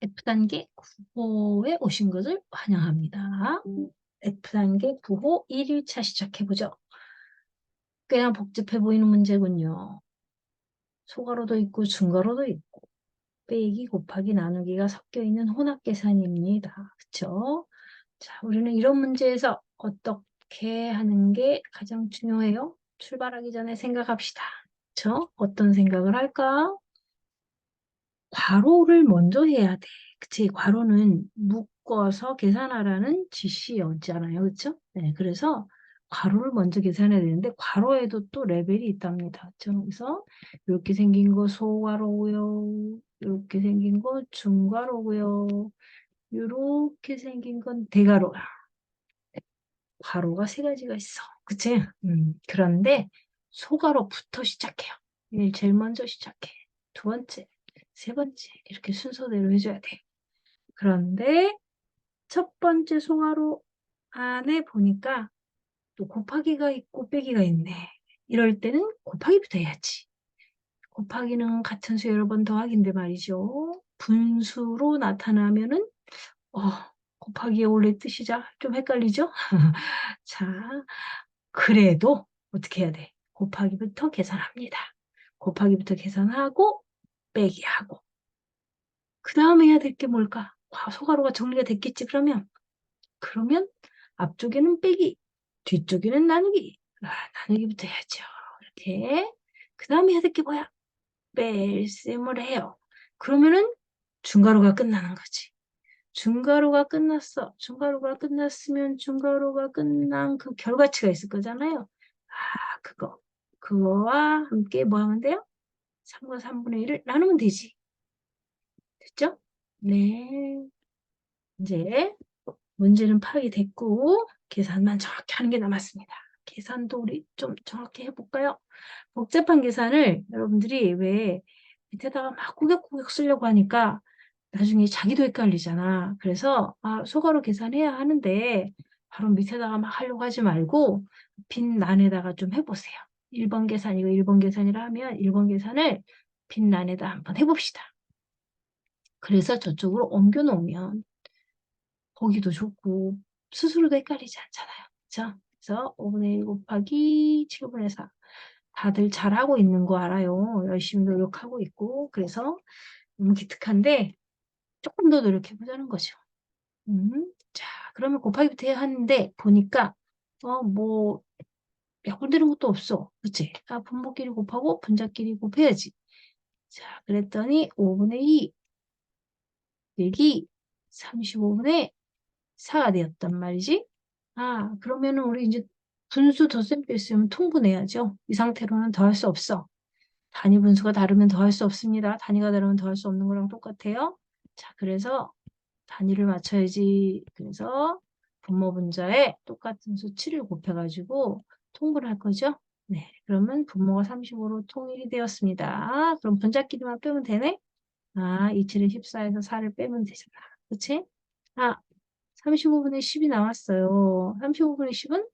F단계 9호에 오신 것을 환영합니다. F단계 9호 1일차 시작해보죠. 꽤나 복잡해 보이는 문제군요. 소괄호도 있고 중괄호도 있고 빼기 곱하기 나누기가 섞여 있는 혼합 계산입니다. 그쵸? 자, 우리는 이런 문제에서 어떻게 하는 게 가장 중요해요? 출발하기 전에 생각합시다. 그쵸? 어떤 생각을 할까? 괄호를 먼저 해야 돼. 그치? 괄호는 묶어서 계산하라는 지시였잖아요. 그쵸? 네, 그래서 괄호를 먼저 계산해야 되는데 괄호에도 또 레벨이 있답니다. 그쵸? 그래서 이렇게 생긴 거 소괄호고요. 이렇게 생긴 거 중괄호고요. 이렇게 생긴 건 대괄호야. 괄호가 세 가지가 있어. 그치? 그런데 소괄호부터 시작해요. 제일 먼저 시작해. 두 번째, 세 번째 이렇게 순서대로 해줘야 돼. 그런데 첫 번째 소괄호 안에 보니까 또 곱하기가 있고 빼기가 있네. 이럴 때는 곱하기부터 해야지. 곱하기는 같은 수 여러 번 더하기인데 말이죠. 분수로 나타나면은 어, 곱하기의 원래 뜻이자 좀 헷갈리죠? 자, 그래도 어떻게 해야 돼? 곱하기부터 계산합니다. 곱하기부터 계산하고 빼기하고 그 다음에 해야 될 게 뭘까? 소괄호가 정리가 됐겠지 그러면? 그러면 앞쪽에는 빼기, 뒤쪽에는 나누기. 나누기부터 해야죠. 이렇게. 그 다음에 해야 될 게 뭐야? 뺄셈을 해요. 그러면은 중괄호가 끝나는 거지. 중괄호가 끝났어. 중괄호가 끝났으면 중괄호가 끝난 그 결과치가 있을 거잖아요. 그거. 그거와 함께 뭐 하면 돼요? 3과 3분의 1을 나누면 되지. 됐죠? 네. 이제 문제는 파악이 됐고 계산만 정확히 하는 게 남았습니다. 계산도 우리 좀 정확히 해볼까요? 복잡한 계산을 여러분들이 왜 밑에다가 막 꾸역꾸역 쓰려고 하니까 나중에 자기도 헷갈리잖아. 그래서 소괄호 계산해야 하는데 바로 밑에다가 막 하려고 하지 말고 빈 란에다가 좀 해보세요. 1번 계산이고 1번 계산이라 하면 1번 계산을 빈 란에다 한번 해봅시다. 그래서 저쪽으로 옮겨 놓으면 보기도 좋고 스스로도 헷갈리지 않잖아요. 그렇죠? 그래서 5분의 1 곱하기 7분의 4 다들 잘하고 있는 거 알아요. 열심히 노력하고 있고 그래서 너무 기특한데 조금 더 노력해보자는 거죠. 자, 그러면 곱하기부터 해야 하는데 보니까 뭐 약분되는 것도 없어. 그치? 분모끼리 곱하고 분자끼리 곱해야지. 자, 그랬더니 5분의 2 빼기 35분의 4가 되었단 말이지. 그러면은 우리 이제 분수 덧셈 뺄셈은 통분해야죠. 이 상태로는 더할 수 없어. 단위 분수가 다르면 더할 수 없습니다. 단위가 다르면 더할 수 없는 거랑 똑같아요. 자, 그래서 단위를 맞춰야지. 그래서 분모 분자에 똑같은 수치를 곱해가지고 통분할 거죠. 네, 그러면 분모가 35로 통일이 되었습니다. 그럼 분자끼리만 빼면 되네? 27은 14에서 4를 빼면 되잖아. 그치? 35분의 10이 나왔어요. 35분의 10은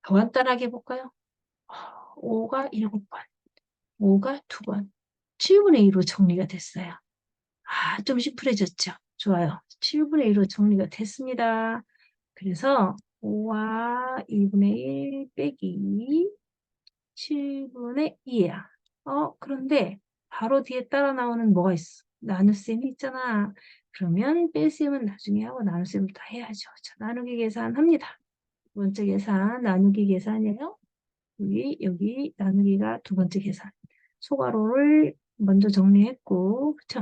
더 간단하게 해볼까요? 5가 7번, 5가 2번, 7분의 2로 정리가 됐어요. 좀 심플해졌죠? 좋아요. 7분의 1로 정리가 됐습니다. 그래서 5와 2분의 1 빼기 7분의 2야. 그런데 바로 뒤에 따라 나오는 뭐가 있어? 나눗셈이 있잖아. 그러면 뺄셈은 나중에 하고 나눗셈을 다 해야죠. 자, 나누기 계산합니다. 두 번째 계산, 나누기 계산이에요. 여기 나누기가 두 번째 계산. 소괄호를 먼저 정리했고, 그쵸?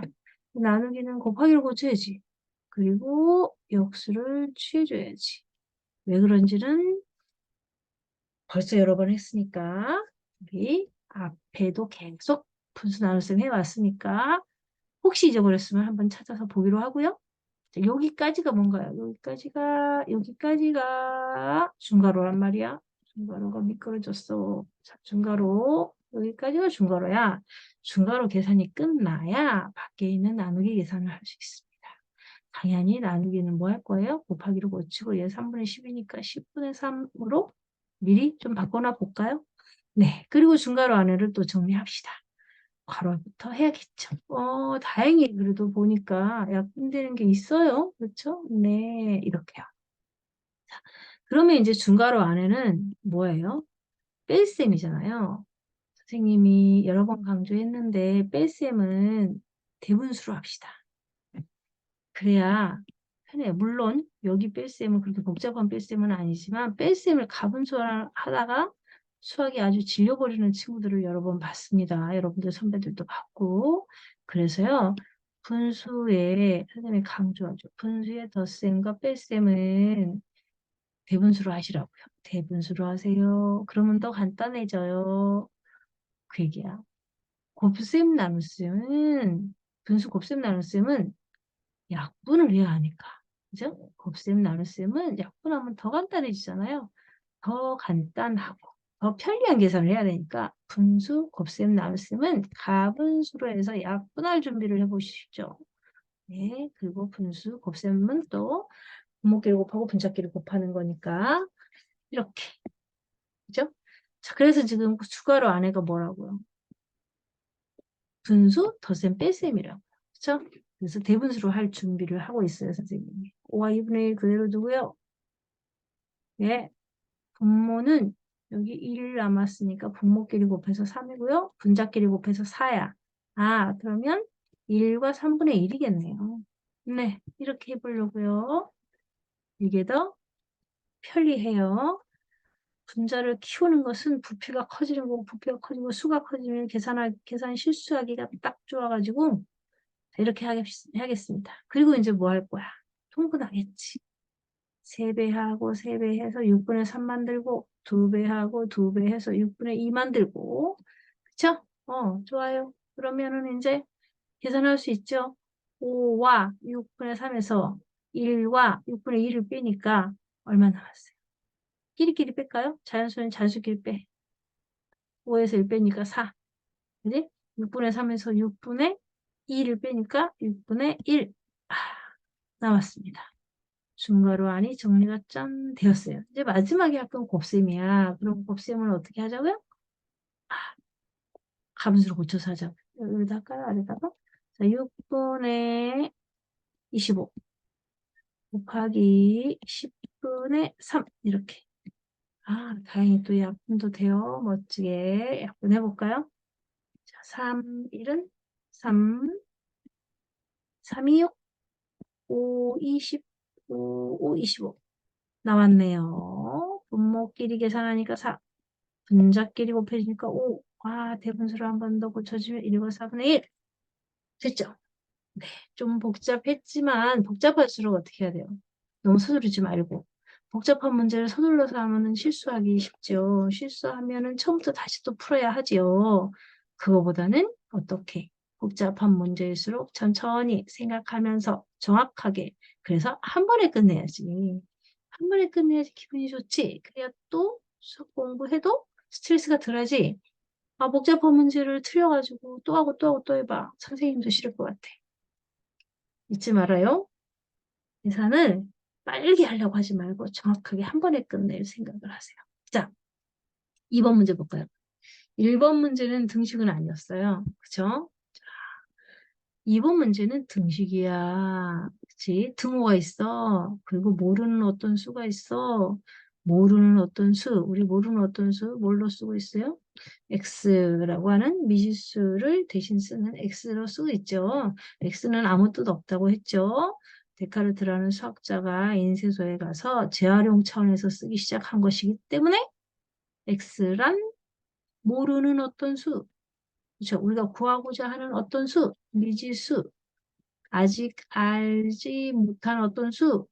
나누기는 곱하기를 고쳐야지. 그리고 역수를 취해줘야지. 왜 그런지는 벌써 여러 번 했으니까, 여기 앞에도 계속 분수 나눗셈 해왔으니까, 혹시 잊어버렸으면 한번 찾아서 보기로 하고요. 자, 여기까지가 뭔가요? 여기까지가 중괄호란 말이야. 중괄호가 미끄러졌어. 자, 중괄호. 여기까지가 중괄호야. 중괄호 계산이 끝나야 밖에 있는 나누기 계산을 할 수 있습니다. 당연히 나누기는 뭐 할 거예요? 곱하기로 고치고 얘 3분의 10이니까 10분의 3으로 미리 좀 바꿔놔 볼까요? 네. 그리고 중괄호 안에를 또 정리합시다. 괄호부터 해야겠죠. 다행히 그래도 보니까 약분되는 게 있어요. 그렇죠? 네, 이렇게요. 자, 그러면 이제 중괄호 안에는 뭐예요? 뺄셈이잖아요. 선생님이 여러 번 강조했는데 뺄셈은 대분수로 합시다. 그래야 편해요. 물론 여기 뺄셈은 그렇게 복잡한 뺄셈은 아니지만 뺄셈을 가분수 하다가 수학이 아주 질려버리는 친구들을 여러 번 봤습니다. 여러분들 선배들도 봤고. 그래서요. 분수에 선생님이 강조하죠. 분수의 덧셈과 뺄셈은 대분수로 하시라고요. 대분수로 하세요. 그러면 더 간단해져요. 그 얘기야. 곱셈 나눗셈은 분수 곱셈 나눗셈은 약분을 해야 하니까. 그죠? 곱셈 나눗셈은 약분하면 더 간단해지잖아요. 더 간단하고 더 편리한 계산을 해야 되니까 분수 곱셈 나눗셈은 가분수로 해서 약분할 준비를 해보시죠. 네, 그리고 분수 곱셈은 또 분모끼리 곱하고 분자끼리 곱하는 거니까 이렇게. 그죠? 자, 그래서 지금 추가로 안에가 뭐라고요? 분수 덧셈 뺄셈이라고. 그쵸? 그래서 대분수로 할 준비를 하고 있어요, 선생님이. 5와 2분의 1 그대로 두고요. 예. 분모는 여기 1 남았으니까 분모끼리 곱해서 3이고요. 분자끼리 곱해서 4야. 아, 그러면 1과 3분의 1이겠네요. 네, 이렇게 해보려고요. 이게 더 편리해요. 분자를 키우는 것은 부피가 커지는 거고 부피가 커지고 수가 커지면 계산 실수하기가 딱 좋아가지고 이렇게 하겠습니다. 그리고 이제 뭐 할 거야? 통분하겠지. 3배하고 3배 해서 6분의 3 만들고 2배하고 2배 해서 6분의 2 만들고 그쵸? 좋아요. 그러면은 이제 계산할 수 있죠? 5와 6분의 3에서 1과 6분의 1을 빼니까 얼마 남았어요? 끼리끼리 뺄까요? 자연수는 자연수끼리 빼. 5에서 1 빼니까 4. 그지? 6분의 3에서 6분의 2를 빼니까 6분의 1. 남았습니다. 중괄호 안이 정리가 짠 되었어요. 이제 마지막에 할 건 곱셈이야. 그럼 곱셈을 어떻게 하자고요? 가분수로 고쳐서 하자고요. 여기다 할까요? 아래다가? 자, 6분의 25 곱하기 10분의 3 이렇게. 다행히 또 약분도 돼요. 멋지게 약분해볼까요? 자, 3, 1은 3, 3, 2, 6, 5, 20, 5, 25 나왔네요. 분모끼리 계산하니까 4, 분자끼리 곱해지니까 5. 대분수를 한 번 더 고쳐주면 1과 4분의 1. 됐죠? 네, 좀 복잡했지만 복잡할수록 어떻게 해야 돼요? 너무 서두르지 말고. 복잡한 문제를 서둘러서 하면 실수하기 쉽죠. 실수하면은 처음부터 다시 또 풀어야 하지요. 그거보다는 어떻게? 복잡한 문제일수록 천천히 생각하면서 정확하게. 그래서 한 번에 끝내야지. 한 번에 끝내야지 기분이 좋지. 그래야 또 수학 공부해도 스트레스가 덜하지. 복잡한 문제를 틀려가지고 또 하고 또 하고 또 해봐. 선생님도 싫을 것 같아. 잊지 말아요. 계산을 빨리 하려고 하지 말고 정확하게 한 번에 끝낼 생각을 하세요. 자, 2번 문제 볼까요? 1번 문제는 등식은 아니었어요. 그쵸? 2번 문제는 등식이야. 그치? 등호가 있어. 그리고 모르는 어떤 수가 있어. 모르는 어떤 수. 우리 모르는 어떤 수 뭘로 쓰고 있어요? x라고 하는 미지수를 대신 쓰는 x로 쓰고 있죠. x는 아무 뜻 없다고 했죠. 데카르트라는 수학자가 인쇄소에 가서 재활용 차원에서 쓰기 시작한 것이기 때문에 x란 모르는 어떤 수, 그렇죠? 우리가 구하고자 하는 어떤 수, 미지수, 아직 알지 못한 어떤 수,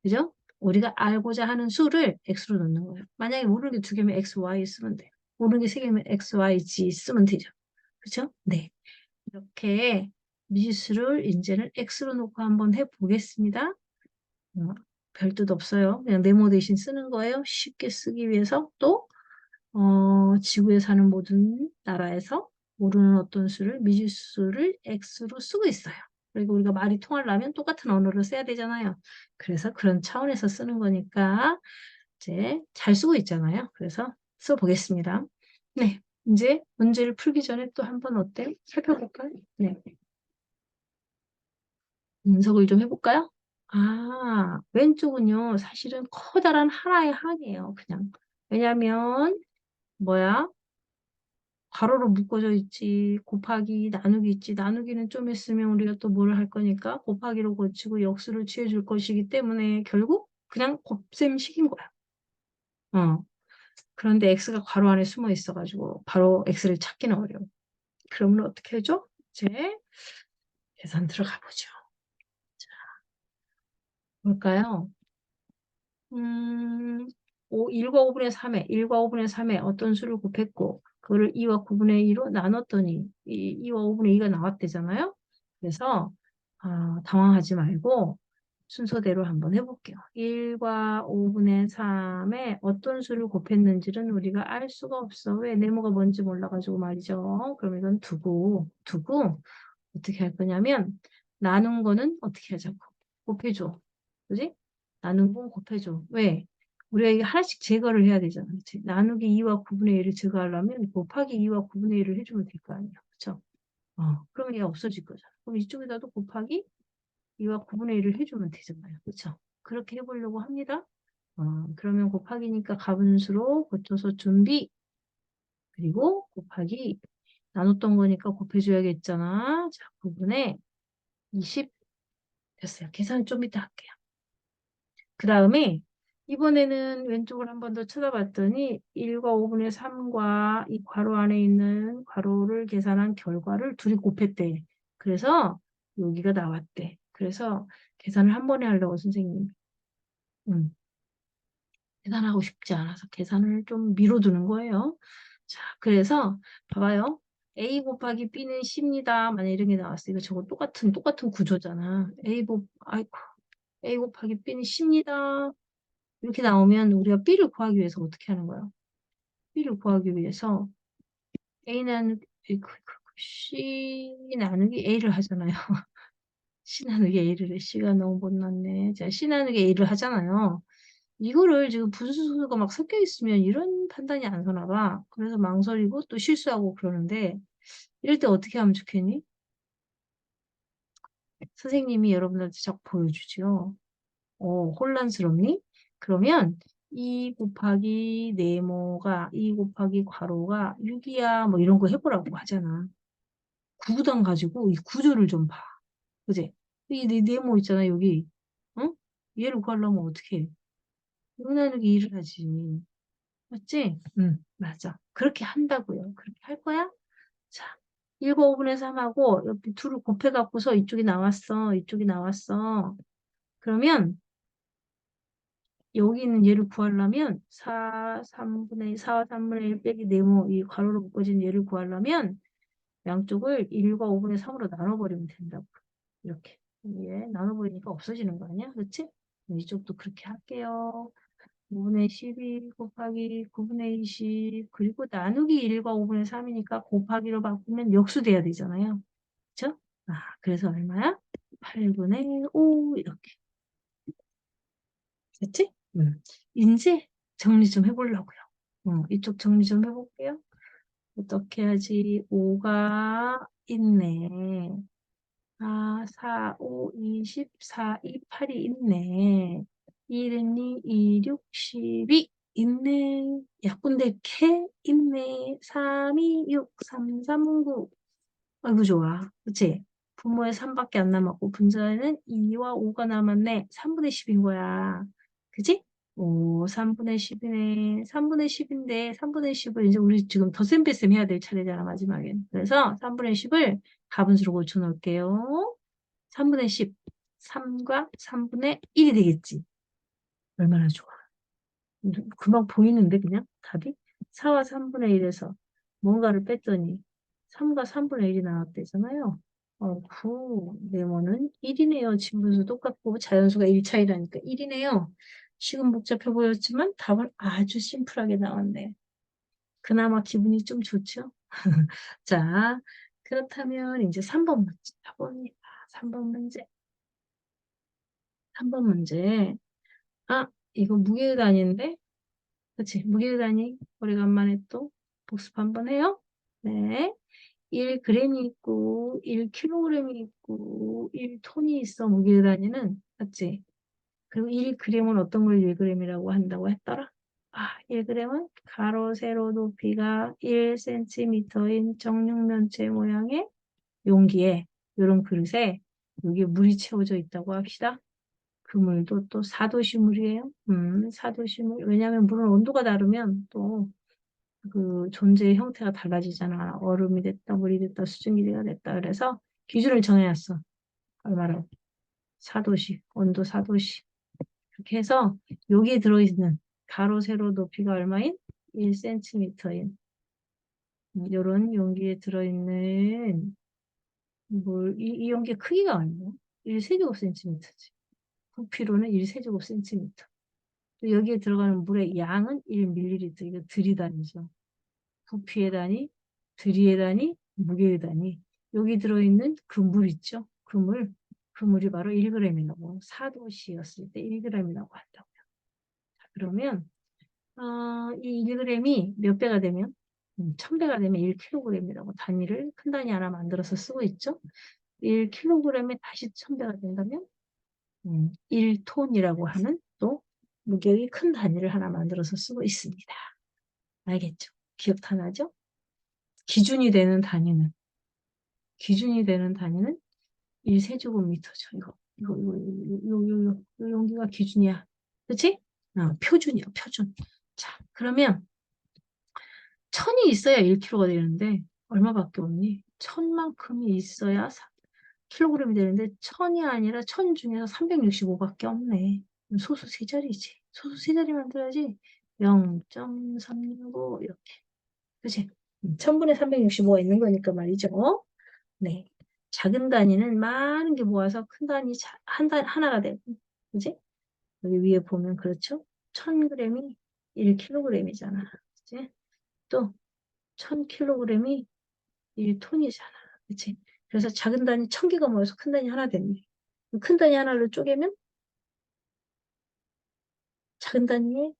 그죠? 우리가 알고자 하는 수를 x로 넣는 거예요. 만약에 모르는 게 2개면 x, y 쓰면 돼요. 모르는 게 3개면 x, y, z 쓰면 되죠. 그죠? 네. 이렇게 미지수를 이제는 x로 놓고 한번 해보겠습니다. 별뜻 없어요. 그냥 네모 대신 쓰는 거예요. 쉽게 쓰기 위해서 또 지구에 사는 모든 나라에서 모르는 어떤 수를 미지수를 x로 쓰고 있어요. 그리고 우리가 말이 통하려면 똑같은 언어를 써야 되잖아요. 그래서 그런 차원에서 쓰는 거니까 이제 잘 쓰고 있잖아요. 그래서 써보겠습니다. 네. 이제 문제를 풀기 전에 또 한번 어때요? 살펴볼까요? 네. 분석을 좀 해볼까요? 아, 왼쪽은요, 사실은 커다란 하나의 항이에요, 그냥. 왜냐면, 뭐야? 괄호로 묶어져 있지, 곱하기, 나누기 있지. 나누기는 좀 있으면 우리가 또 뭘 할 거니까 곱하기로 고치고 역수를 취해줄 것이기 때문에 결국 그냥 곱셈식인 거야. 어. 그런데 x가 괄호 안에 숨어 있어가지고 바로 x를 찾기는 어려워. 그러면 어떻게 해줘? 이제 계산 들어가 보죠. 자, 뭘까요? 1과 5분의 3에, 1과 5분의 3에 어떤 수를 곱했고, 그거를 2와 9분의 2로 나눴더니, 2와 5분의 2가 나왔대잖아요? 그래서, 당황하지 말고, 순서대로 한번 해볼게요. 1과 5분의 3에 어떤 수를 곱했는지는 우리가 알 수가 없어. 왜? 네모가 뭔지 몰라가지고 말이죠. 그럼 이건 두고, 어떻게 할 거냐면, 나눈 거는 어떻게 하자고. 곱해줘. 그지? 나눈 건 곱해줘. 왜? 우리가 이게 하나씩 제거를 해야 되잖아. 그치? 나누기 2와 9분의 1을 제거하려면 곱하기 2와 9분의 1을 해주면 될 거 아니야. 그쵸? 그러면 얘가 없어질 거잖아. 그럼 이쪽에다도 곱하기 2와 9분의 1을 해주면 되잖아요. 그쵸? 그렇게 해보려고 합니다. 그러면 곱하기니까 가분수로 고쳐서 준비. 그리고 곱하기 나눴던 거니까 곱해줘야겠잖아. 자, 9분의 20 됐어요. 계산 좀 이따 할게요. 그 다음에 이번에는 왼쪽을 한 번 더 쳐다봤더니 1과 5분의 3과 이 괄호 안에 있는 괄호를 계산한 결과를 둘이 곱했대. 그래서 여기가 나왔대. 그래서 계산을 한 번에 하려고 선생님이 계산하고 싶지 않아서 계산을 좀 미뤄두는 거예요. 자, 그래서 봐봐요. A 곱하기 B는 C입니다. 만약 이런 게 나왔어. 이거 저거 똑같은 구조잖아. 아이고, A 곱하기 B는 C입니다. 이렇게 나오면 우리가 B를 구하기 위해서 어떻게 하는 거야? B를 구하기 위해서 A 나누기, C 나누기 A를 하잖아요. C 나누기 A를 해. C가 너무 못났네. 자, C 나누기 A를 하잖아요. 이거를 지금 분수가 막 섞여 있으면 이런 판단이 안 서나 봐. 그래서 망설이고 또 실수하고 그러는데 이럴 때 어떻게 하면 좋겠니? 선생님이 여러분들한테 자꾸 보여주죠. 혼란스럽니? 그러면 2 곱하기 네모가 2 곱하기 괄호가 6이야 뭐 이런 거 해보라고 하잖아. 구구단 가지고 이 구조를 좀 봐. 그지? 이 네모 있잖아 여기. 응? 얘를 구하려면 어떻게 해? 6 나누기 2를 하지. 맞지? 응, 맞아. 그렇게 한다고요. 그렇게 할 거야? 자, 1과 5분의 3하고 여기 둘을 곱해갖고서 이쪽이 나왔어. 이쪽이 나왔어. 그러면 여기 있는 얘를 구하려면 4와 3분의 1 빼기 네모 이 괄호로 묶어진 얘를 구하려면 양쪽을 1과 5분의 3으로 나눠버리면 된다고. 이렇게. 예, 나눠버리니까 없어지는 거 아니야? 그치? 이쪽도 그렇게 할게요. 5분의 12 곱하기 9분의 20 그리고 나누기 1과 5분의 3이니까 곱하기로 바꾸면 역수돼야 되잖아요. 그쵸? 그래서 얼마야? 8분의 5 이렇게. 됐지? 이제 정리 좀 해보려고요. 이쪽 정리 좀 해볼게요. 어떻게 하지? 5가 있네. 4, 5, 24, 2, 8이 있네. 1은 2, 2, 6, 12 있네. 약분대 캐 있네. 3, 2, 6, 3, 3, 9. 아이고 좋아. 그치? 분모에 3밖에 안 남았고 분자에는 2와 5가 남았네. 3분의 10인 거야. 그치? 오, 3분의 10이네. 3분의 10인데 3분의 10을 이제 우리 지금 덧셈 뺄셈 해야 될 차례잖아 마지막엔. 그래서 3분의 10을 가분수로 고쳐 놓을게요. 3분의 10. 3과 3분의 1이 되겠지. 얼마나 좋아. 금방 보이는데 그냥 답이? 4와 3분의 1에서 뭔가를 뺐더니 3과 3분의 1이 나왔대잖아요. 네모는 1이네요. 진분수 똑같고 자연수가 1 차이라니까 1이네요. 지금 복잡해 보였지만 답은 아주 심플하게 나왔네. 그나마 기분이 좀 좋죠? 자, 그렇다면 이제 3번 문제 가봅니다. 3번 문제. 3번 문제. 이거 무게단위인데? 그치? 무게단위. 오래간만에 또. 복습 한번 해요. 네. 1g이 있고 1kg이 있고 1톤이 있어 무게 단위는 맞지? 그리고 1g은 어떤 걸 1g이라고 한다고 했더라? 1g은 가로 세로 높이가 1cm인 정육면체 모양의 용기에 이런 그릇에 여기에 물이 채워져 있다고 합시다. 그 물도 또 4도씨 물이에요. 4도씨 물. 왜냐하면 물은 온도가 다르면 또 그 존재의 형태가 달라지잖아. 얼음이 됐다, 물이 됐다, 수증기가 됐다. 그래서 기준을 정해놨어. 얼마로? 4도씨, 온도 4도씨. 그렇게 해서 여기에 들어있는 가로, 세로 높이가 얼마인? 1cm인 이런 용기에 들어있는 이 용기의 크기가 얼마야? 1세제곱센티미터지. 부피로는 1세제곱센티미터. 여기에 들어가는 물의 양은 1ml. 이거 들이단위죠. 부피의 단위, 들이의 단위, 무게의 단위. 여기 들어있는 그 물 있죠? 그 물이 바로 1g이라고. 4도씨였을 때 1g이라고 한다고요. 자, 그러면 이 1g이 몇 배가 되면? 1000배가 되면 1kg이라고 단위를 큰 단위 하나 만들어서 쓰고 있죠? 1kg에 다시 1000배가 된다면 1톤이라고 하는 또 무게의 큰 단위를 하나 만들어서 쓰고 있습니다. 알겠죠? 기억 다 나죠? 기준이 되는 단위는 1세제곱미터죠. 이 용기가 기준이야. 그치? 표준이야, 표준. 자, 그러면 1000이 있어야 1kg가 되는데 얼마밖에 없니? 1000만큼이 있어야 킬로그램이 되는데 1000이 아니라 1000 중에서 365밖에 없네. 소수 세 자리지. 소수 세 자리 만들어야지. 0.365 이렇게. 그치? 1000분의 365가 있는 거니까 말이죠. 네. 작은 단위는 많은 게 모아서 큰 단위 하나가 되고. 그지? 여기 위에 보면 그렇죠? 1000g이 1kg이잖아. 그치? 또 1000kg이 1톤이잖아. 그치? 그래서 작은 단위 1000개가 모여서 큰 단위 하나 됐네. 큰 단위 하나를 쪼개면 작은 단위의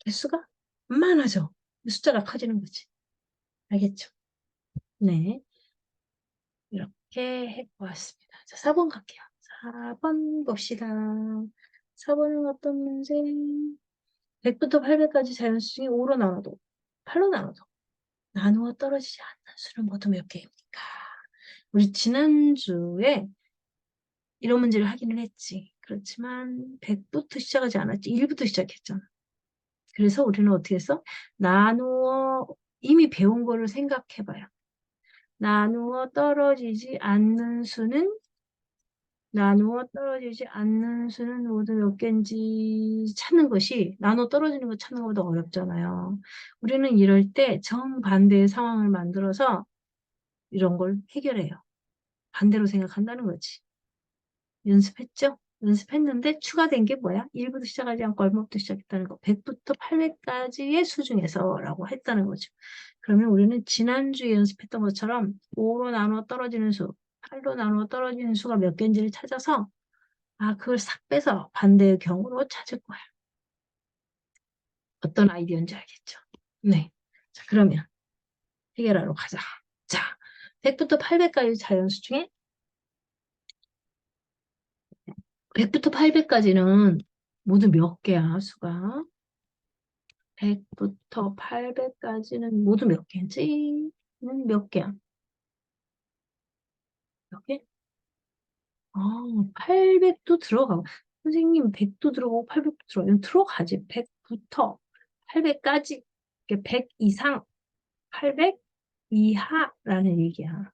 개수가 많아져. 숫자가 커지는 거지. 알겠죠? 네. 이렇게 해보았습니다. 자, 4번 갈게요. 4번 봅시다. 4번은 어떤 문제? 100부터 800까지 자연수 중에 5로 나눠도 8로 나눠도 나누어 떨어지지 않는 수는 모두 몇 개입니까? 우리 지난주에 이런 문제를 하기는 했지. 그렇지만 100부터 시작하지 않았지. 1부터 시작했잖아. 그래서 우리는 어떻게 했어? 나누어 이미 배운 거를 생각해봐요. 나누어 떨어지지 않는 수는 모두 몇 개인지 찾는 것이 나누어 떨어지는 거 찾는 것보다 어렵잖아요. 우리는 이럴 때 정반대의 상황을 만들어서 이런 걸 해결해요. 반대로 생각한다는 거지. 연습했죠? 연습했는데 추가된 게 뭐야? 1부터 시작하지 않고 얼마부터 시작했다는 거. 100부터 800까지의 수 중에서 라고 했다는 거죠. 그러면 우리는 지난주에 연습했던 것처럼 5로 나누어 떨어지는 수, 8로 나누어 떨어지는 수가 몇 개인지를 찾아서 그걸 싹 빼서 반대의 경우로 찾을 거야. 어떤 아이디어인지 알겠죠? 네. 자, 그러면 해결하러 가자. 자, 100부터 800까지 자연수 중에 100부터 800까지는 모두 몇 개야, 수가? 100부터 800까지는 모두 몇 개지? 몇 개야? 몇 개? 800도 들어가고. 선생님, 100도 들어가고 800도 들어가고. 들어가지. 100부터 800까지. 100 이상, 800 이하라는 얘기야.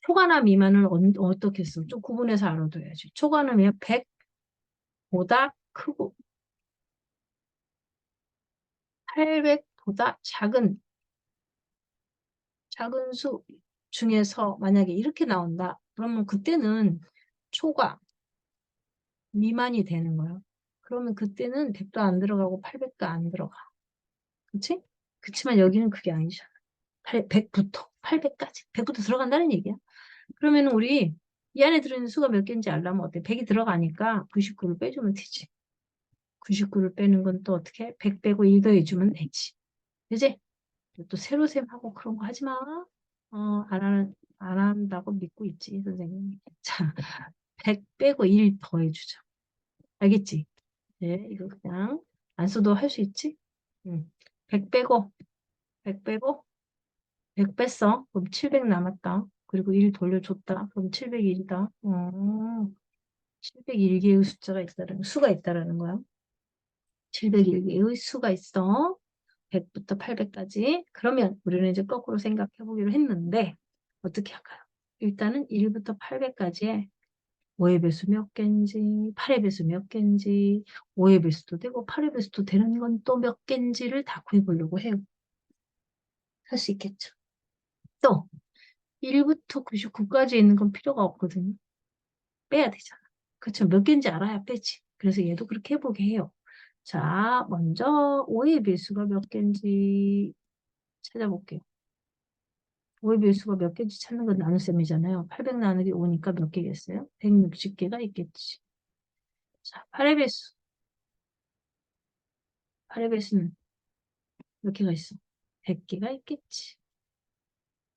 초과나 미만은 어떻게 써? 좀 구분해서 알아둬야지. 초과는 100보다 크고 800보다 작은 수 중에서 만약에 이렇게 나온다. 그러면 그때는 초과 미만이 되는 거야. 그러면 그때는 100도 안 들어가고 800도 안 들어가. 그치? 그치만 여기는 그게 아니잖아. 100부터 800까지. 100부터 들어간다는 얘기야. 그러면 우리 이 안에 들어있는 수가 몇 개인지 알려면 어때? 100이 들어가니까 99를 빼주면 되지. 99를 빼는 건 또 어떻게? 100 빼고 1 더해주면 되지. 그지? 또 세로 셈하고 그런 거 하지 마. 안 한다고 믿고 있지, 선생님. 자, 100 빼고 1 더해주자. 알겠지? 네, 이거 그냥 안 써도 할 수 있지? 응. 100 빼고, 100 빼고, 100 뺐어. 그럼 700 남았다. 그리고 1 돌려줬다. 그럼 701이다. 701개의 수가 있다라는 거야. 701개의 수가 있어. 100부터 800까지. 그러면 우리는 이제 거꾸로 생각해 보기로 했는데, 어떻게 할까요? 일단은 1부터 800까지에 5의 배수 몇 개인지, 8의 배수 몇 개인지, 5의 배수도 되고, 8의 배수도 되는 건 또 몇 개인지를 다 구해보려고 해요. 할 수 있겠죠. 또, 1부터 99까지 있는 건 필요가 없거든요. 빼야 되잖아. 그쵸? 몇 개인지 알아야 빼지. 그래서 얘도 그렇게 해보게 해요. 자, 먼저 5의 배수가 몇 개인지 찾아볼게요. 5의 배수가 몇 개인지 찾는 건 나눗셈이잖아요. 800 나누기 5니까 몇 개겠어요? 160개가 있겠지. 자, 8의 배수. 8의 배수는 몇 개가 있어? 100개가 있겠지.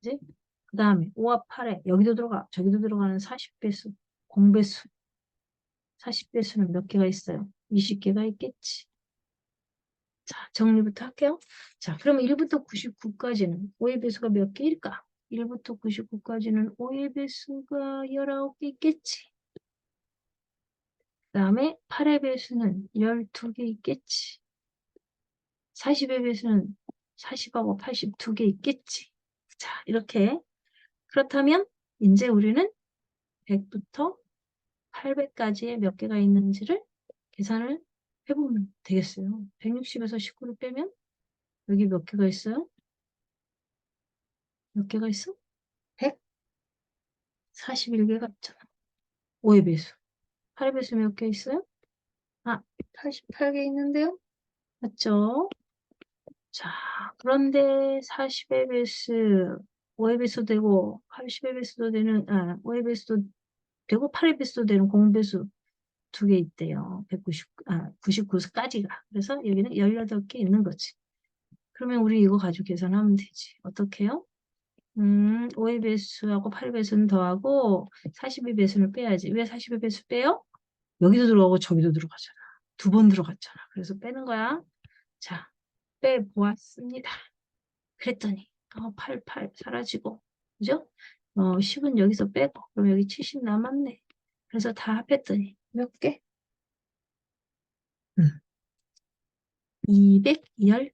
그지? 그 다음에 5와 8에 여기도 들어가, 저기도 들어가는 40배수, 공배수. 40배수는 몇 개가 있어요? 20개가 있겠지. 자, 정리부터 할게요. 자, 그러면 1부터 99까지는 5의 배수가 몇 개일까? 1부터 99까지는 5의 배수가 19개 있겠지. 그 다음에 8의 배수는 12개 있겠지. 40의 배수는 40하고 82개 있겠지. 자, 이렇게. 그렇다면 이제 우리는 100부터 800까지의 몇 개가 있는지를 계산을 해보면 되겠어요. 160에서 19를 빼면 여기 몇 개가 있어요? 몇 개가 있어? 141개가 있잖아. 5의 배수. 8의 배수 몇 개 있어요? 88개 있는데요? 맞죠? 자, 그런데 40의 배수, 5의 배수 되고, 80의 배수도 되는, 5의 배수도 되고, 8의 배수도 되는 공배수 2개 있대요. 99까지가. 그래서 여기는 18개 있는 거지. 그러면 우리 이거 가지고 계산하면 되지. 어떻게 해요? 5의 배수하고 8의 배수는 더하고 40의 배수는 빼야지. 왜 40의 배수 빼요? 여기도 들어가고 저기도 들어가잖아. 2번 들어갔잖아. 그래서 빼는 거야. 자, 빼보았습니다. 그랬더니 88 사라지고 그죠? 10은 여기서 빼고 그럼 여기 70 남았네. 그래서 다 합했더니 몇 개? 211개네요.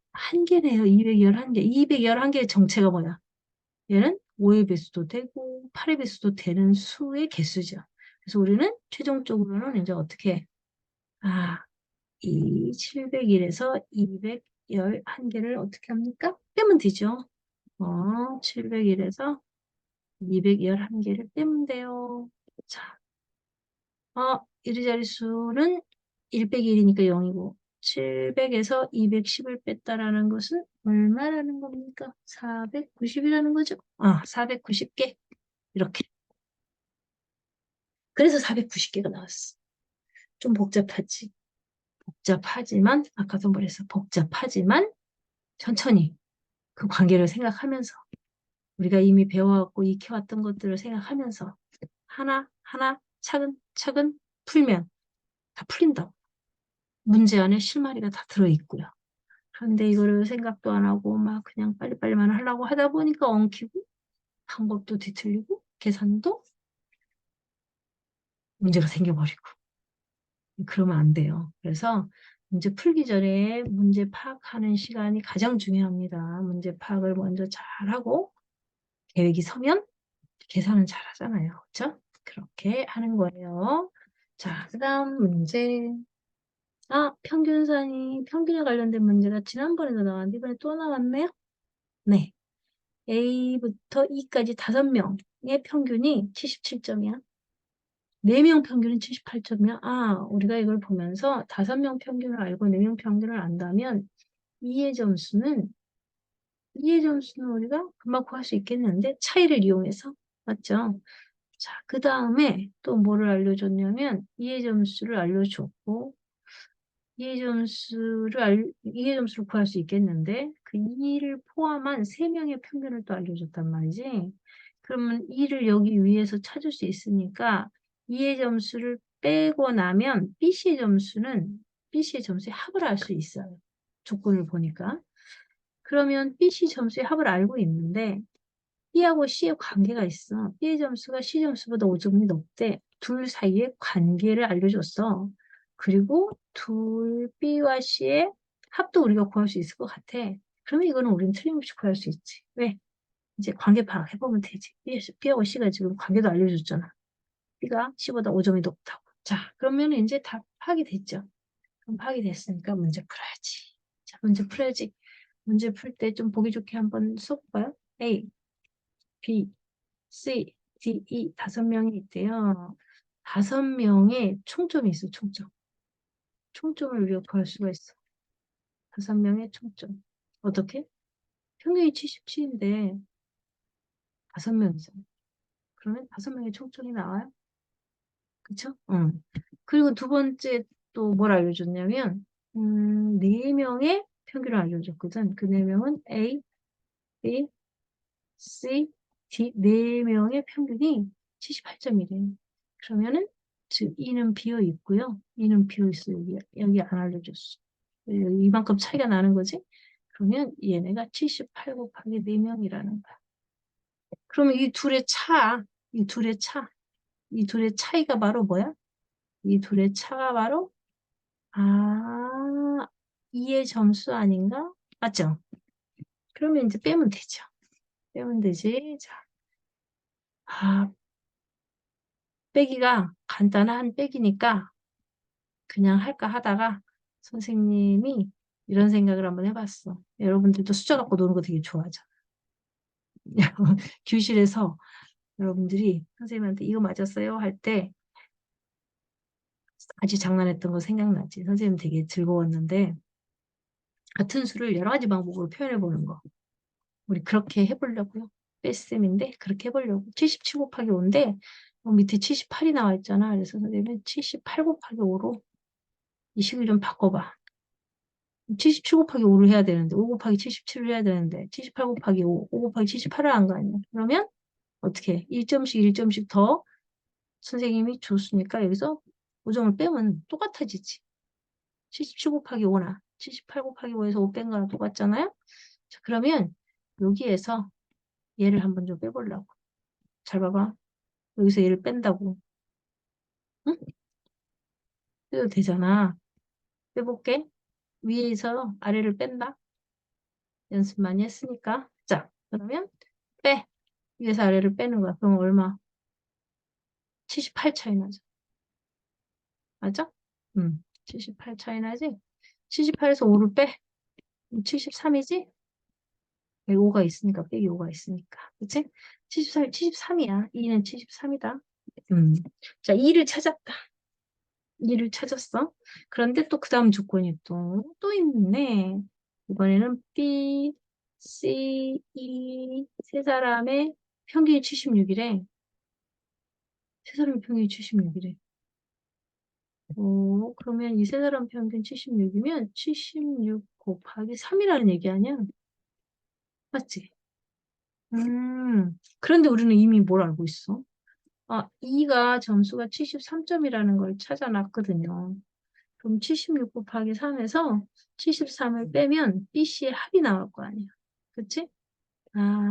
211개. 211개의 정체가 뭐야? 얘는 5의 배수도 되고 8의 배수도 되는 수의 개수죠. 그래서 우리는 최종적으로는 이제 어떻게 해? 이 701에서 211개를 어떻게 합니까? 빼면 되죠. 701에서 211개를 빼면 돼요. 자, 이리자리 수는 1 빼기 1이니까 0이고 700에서 210을 뺐다라는 것은 얼마라는 겁니까? 490이라는 거죠. 490개. 이렇게. 그래서 490개가 나왔어. 좀 복잡하지. 복잡하지만 아까도 말했어. 복잡하지만 천천히 그 관계를 생각하면서 우리가 이미 배워왔고 익혀왔던 것들을 생각하면서 하나하나 차근차근 풀면 다 풀린다고. 문제 안에 실마리가 다 들어있고요. 그런데 이거를 생각도 안 하고 막 그냥 빨리빨리만 하려고 하다 보니까 엉키고 방법도 뒤틀리고 계산도 문제가 생겨버리고 그러면 안 돼요. 그래서 문제 풀기 전에 문제 파악하는 시간이 가장 중요합니다. 문제 파악을 먼저 잘하고 계획이 서면 계산은 잘하잖아요. 그렇죠? 그렇게 하는 거예요. 자, 그 다음 문제. 평균에 관련된 문제가 지난번에도 나왔는데 이번에 또 나왔네요. 네. A부터 E까지 5명의 평균이 77점이야. 4명 평균은 78점이야. 우리가 이걸 보면서 5명 평균을 알고 4명 평균을 안다면 E의 점수는 우리가 금방 구할 수 있겠는데 차이를 이용해서 맞죠? 자, 그 다음에 또 뭐를 알려줬냐면 E의 점수를 알려줬고 이해 점수를 구할 수 있겠는데 그 2를 포함한 3명의 평균을 또 알려줬단 말이지. 그러면 2를 여기 위에서 찾을 수 있으니까 이해 점수를 빼고 나면 BC의 점수의 합을 알 수 있어요. 조건을 보니까. 그러면 BC 점수의 합을 알고 있는데 B하고 C의 관계가 있어. B의 점수가 C 점수보다 5점이 높대. 둘 사이의 관계를 알려줬어. 그리고 B와 C의 합도 우리가 구할 수 있을 것 같아. 그러면 이거는 우리는 틀림없이 구할 수 있지. 왜? 이제 관계 파악해보면 되지. B하고 C가 지금 관계도 알려줬잖아. B가 C보다 5점이 높다고. 자, 그러면 이제 다 파악이 됐죠. 그럼 파악이 됐으니까 문제 풀어야지. 자, 문제 풀어야지. 문제 풀 때 좀 보기 좋게 한번 써볼까요? A, B, C, D, E 5명이 있대요. 5명의 총점이 있어, 총점. 총점을 우리가 구할 수가 있어. 5명의 총점. 어떻게? 평균이 77인데 5명이잖아. 그러면 5명의 총점이 나와요? 그쵸? 응. 그리고 두 번째 또 뭘 알려줬냐면, 4명의 평균을 알려줬거든. 그 4명은 A, B, C, D, 4명의 평균이 78점이래. 그러면은, 즉, E는 비어 있고요. E는 비어 있어. 여기 안 알려줬어. 이만큼 차이가 나는 거지? 그러면 얘네가 78 곱하기 4명이라는 거야. 그러면 이 둘의 차이가 바로 뭐야? 이 둘의 차가 바로 아, 2의 점수 아닌가? 맞죠? 그러면 이제 빼면 되죠. 빼면 되지. 자, 빼기가 간단한 빼기니까 그냥 할까 하다가 선생님이 이런 생각을 한번 해봤어. 여러분들도 숫자 갖고 노는 거 되게 좋아하죠. 교실에서 여러분들이 선생님한테 이거 맞았어요? 할 때 같이 장난했던 거 생각나지? 선생님 되게 즐거웠는데 같은 수를 여러 가지 방법으로 표현해 보는 거. 우리 그렇게 해보려고요. 뺄셈인데 그렇게 해보려고. 77 곱하기 5인데 밑에 78이 나와 있잖아. 그래서 선생님은 78 곱하기 5로 이 식을 좀 바꿔봐. 77 곱하기 5를 해야 되는데 5 곱하기 77을 해야 되는데 78 곱하기 5 곱하기 78을 한 거 아니야. 그러면 어떻게 1점씩 더 선생님이 줬으니까 여기서 5점을 빼면 똑같아지지. 77 곱하기 5나 78 곱하기 5에서 5 뺀 거랑 똑같잖아요. 자, 그러면 여기에서 얘를 한번 좀 빼보려고. 잘 봐봐. 여기서 얘를 뺀다고. 응? 빼도 되잖아. 빼볼게. 위에서 아래를 뺀다. 연습 많이 했으니까. 자, 그러면 빼. 위에서 아래를 빼는 거야. 그럼 얼마? 78 차이 나죠. 맞아? 78 차이 나지? 78에서 5를 빼. 73이지? 5가 있으니까, 빼기 5가 있으니까. 그치? 73이야. 2는 73이다. 자, 2를 찾았다. 2를 찾았어. 그런데 또 그 다음 조건이 또 있네. 이번에는 B, C, E 세 사람의 평균이 76이래. 세 사람의 평균이 76이래. 그러면 이 세 사람 평균 76이면 76 곱하기 3이라는 얘기 아니야? 맞지? 그런데 우리는 이미 뭘 알고 있어? E가 점수가 73점이라는 걸 찾아놨거든요. 그럼 76 곱하기 3에서 73을 빼면 BC의 합이 나올 거 아니야. 그치?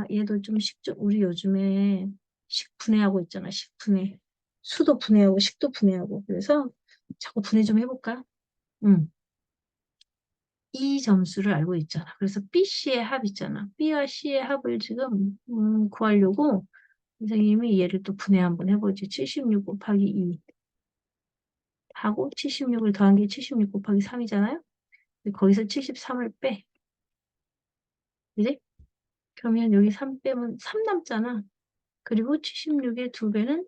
얘도 좀 우리 요즘에 식분해하고 있잖아, 식분해. 수도 분해하고 식도 분해하고. 그래서 자꾸 분해 좀 해볼까? 응. 이 점수를 알고 있잖아. 그래서 BC의 합 있잖아. B와 C의 합을 지금 구하려고 선생님이 얘를 또 분해 한번 해보지. 76 곱하기 2 하고 76을 더한 게 76 곱하기 3이잖아요. 거기서 73을 빼. 그지? 그러면 여기 3 빼면 3 남잖아. 그리고 76의 2배는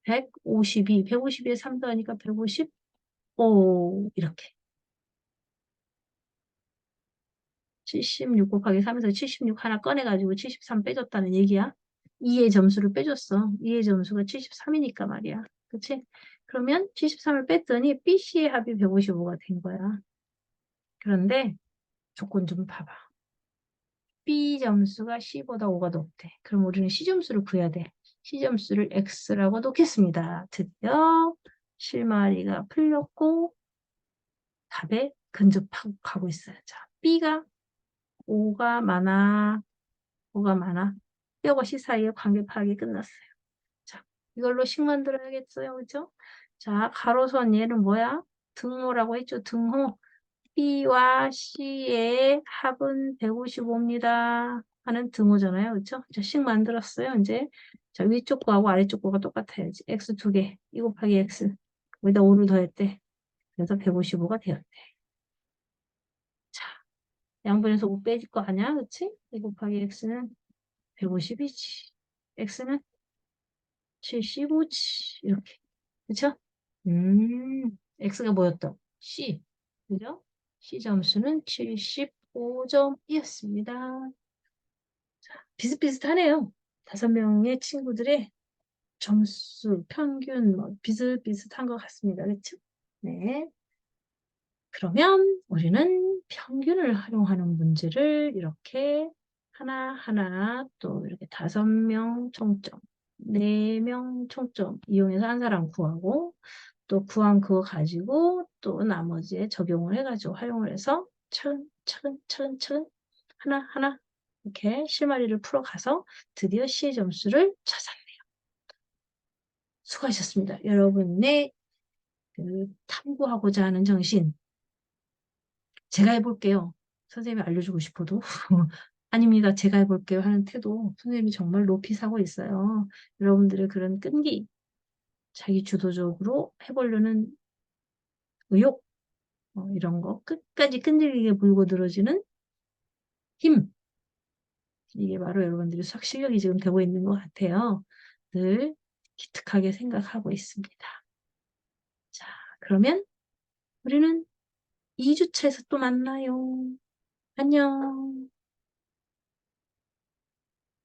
152. 152에 3 더하니까 155. 이렇게. 76 곱하기 3에서 76 하나 꺼내가지고 73 빼줬다는 얘기야. 2의 점수를 빼줬어. 2의 점수가 73이니까 말이야. 그치? 그러면 73을 뺐더니 BC의 합이 155가 된 거야. 그런데 조건 좀 봐봐. B 점수가 C보다 5가 높대. 그럼 우리는 C 점수를 구해야 돼. C 점수를 X라고 놓겠습니다. 드디어 실마리가 풀렸고 답에 근접하고 있어요. 자, B가 5가 많아. 5가 많아. B하고 C 사이의 관계 파악이 끝났어요. 자, 이걸로 식 만들어야겠어요. 그죠? 자, 가로선 얘는 뭐야? 등호라고 했죠. 등호. B와 C의 합은 155입니다. 하는 등호잖아요. 그쵸? 자, 식 만들었어요. 이제. 자, 위쪽 거하고 아래쪽 거가 똑같아야지. X 두 개. 2 곱하기 X. 거기다 5를 더했대. 그래서 155가 되었대. 자, 양변에서 5 빼질 거 아니야? 그치? 2 곱하기 X는 150이지. X는 75지. 이렇게. 그쵸? X가 뭐였다? C. 그죠? C 점수는 75점이었습니다. 비슷비슷하네요. 5명의 친구들의 점수, 평균, 비슷비슷한 것 같습니다. 그쵸? 네. 그러면 우리는 평균을 활용하는 문제를 이렇게 하나하나 또 이렇게 5명 총점, 4명 총점 이용해서 한 사람 구하고 또 구한 그거 가지고 또 나머지에 적용을 해가지고 활용을 해서 차근차근 하나하나 이렇게 실마리를 풀어가서 드디어 C의 점수를 찾았네요. 수고하셨습니다. 여러분의 그 탐구하고자 하는 정신 제가 해볼게요. 선생님이 알려주고 싶어도 아닙니다. 제가 해볼게요 하는 태도 선생님이 정말 높이 사고 있어요. 여러분들의 그런 끈기 자기 주도적으로 해보려는 의욕 이런 거 끝까지 끈질기게 물고 늘어지는 힘 이게 바로 여러분들의 수학 실력이 지금 되고 있는 것 같아요. 늘 기특하게 생각하고 있습니다. 자, 그러면 우리는 2주차에서 또 만나요. 안녕.